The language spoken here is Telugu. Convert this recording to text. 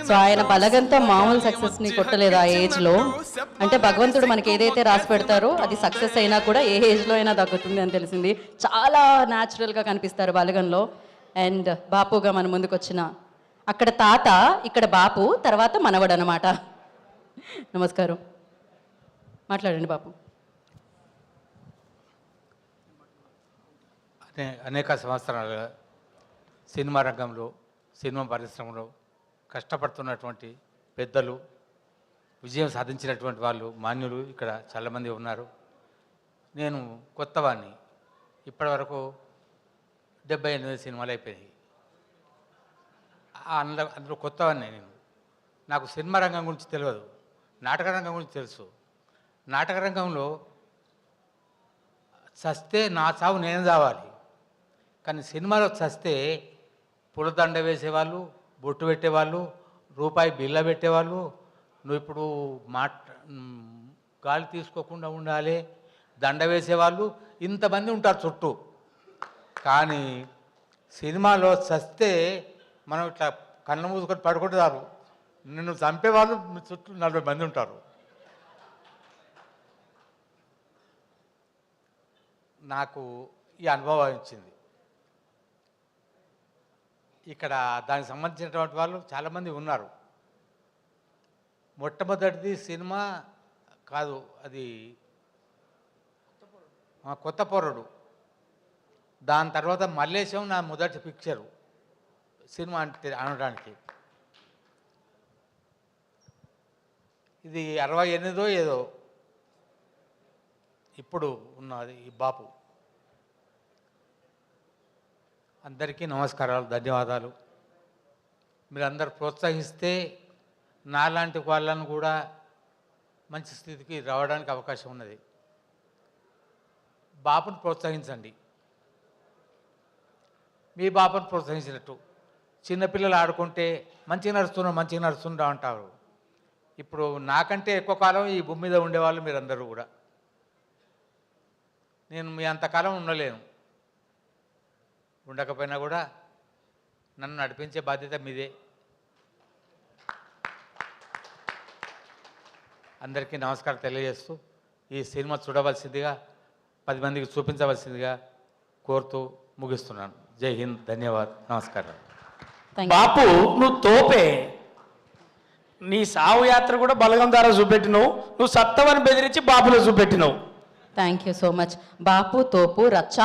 సో ఆయన బలగంతో మామూలు సక్సెస్ ని కొట్టలేదు ఆ ఏజ్ లో. అంటే భగవంతుడు మనకి ఏదైతే రాసి పెడతారో అది సక్సెస్ అయినా కూడా ఏ ఏజ్ లో అయినా దక్కుతుంది అని తెలిసింది. చాలా న్యాచురల్ గా కనిపిస్తారు బలగంలో. అండ్ బాపుగా మన ముందుకు వచ్చిన అక్కడ తాత, ఇక్కడ బాపు, తర్వాత మనవడు అనమాట. నమస్కారం, మాట్లాడండి బాపు. అనేక సంవత్సరాలుగా సినిమా రంగంలో, సినిమా పరిశ్రమలో కష్టపడుతున్నటువంటి పెద్దలు, విజయం సాధించినటువంటి వాళ్ళు, మాన్యులు ఇక్కడ చాలామంది ఉన్నారు. నేను కొత్తవాడిని. ఇప్పటివరకు 78 సినిమాలు అయిపోయాయి. అందులో కొత్తవాడిని నేను. నాకు సినిమా రంగం గురించి తెలియదు, నాటక రంగం గురించి తెలుసు. నాటక రంగంలో చస్తే నా చావు నేను చావాలి, కానీ సినిమాలో చస్తే పూలదండ వేసేవాళ్ళు, బొట్టు పెట్టేవాళ్ళు, రూపాయి బిల్ల పెట్టేవాళ్ళు, నువ్వు ఇప్పుడు గాలి తీసుకోకుండా ఉండాలి, దండ వేసేవాళ్ళు, ఇంతమంది ఉంటారు చుట్టూ. కానీ సినిమాలో చస్తే మనం ఇట్లా కళ్ళు మూసుకొని పడుకుంటారు, నిన్ను చంపేవాళ్ళు చుట్టూ 40 మంది ఉంటారు. నాకు ఈ అనుభవం ఇచ్చింది. ఇక్కడ దానికి సంబంధించినటువంటి వాళ్ళు చాలామంది ఉన్నారు. మొట్టమొదటిది సినిమా కాదు, అది కొత్త పోరడు. దాని తర్వాత మల్లేశం నా మొదటి పిక్చరు సినిమా అంటే అనడానికి. ఇది 68 ఏదో ఇప్పుడు ఉన్నది ఈ బాపు. అందరికీ నమస్కారాలు, ధన్యవాదాలు. మీరందరూ ప్రోత్సహిస్తే నాలాంటి వాళ్ళను కూడా మంచి స్థితికి రావడానికి అవకాశం ఉన్నది. బాపును ప్రోత్సహించండి. మీ బాపును ప్రోత్సహించినట్టు చిన్నపిల్లలు ఆడుకుంటే మంచిగా నడుస్తున్నా అంటారు. ఇప్పుడు నాకంటే ఎక్కువ కాలం ఈ భూమి మీద ఉండేవాళ్ళు మీరందరూ కూడా. నేను మీ అంతకాలం ఉండలేను, ఉండకపోయినా కూడా నన్ను నడిపించే బాధ్యత మీదే. అందరికీ నమస్కారం తెలియజేస్తూ ఈ సినిమా చూడవలసిందిగా, 10 మందికి చూపించవలసిందిగా కోరుతూ ముగిస్తున్నాను. జై హింద్, ధన్యవాద్, నమస్కారం. బాపు నువ్వు తోపే. నీ సావు యాత్ర కూడా బలగం ద్వారా చూపెట్టినావు, నువ్వు సత్తవని బెదిరించి బాపులో చూపెట్టినావు. Thank you so much. బాపు తోపు రచ్చ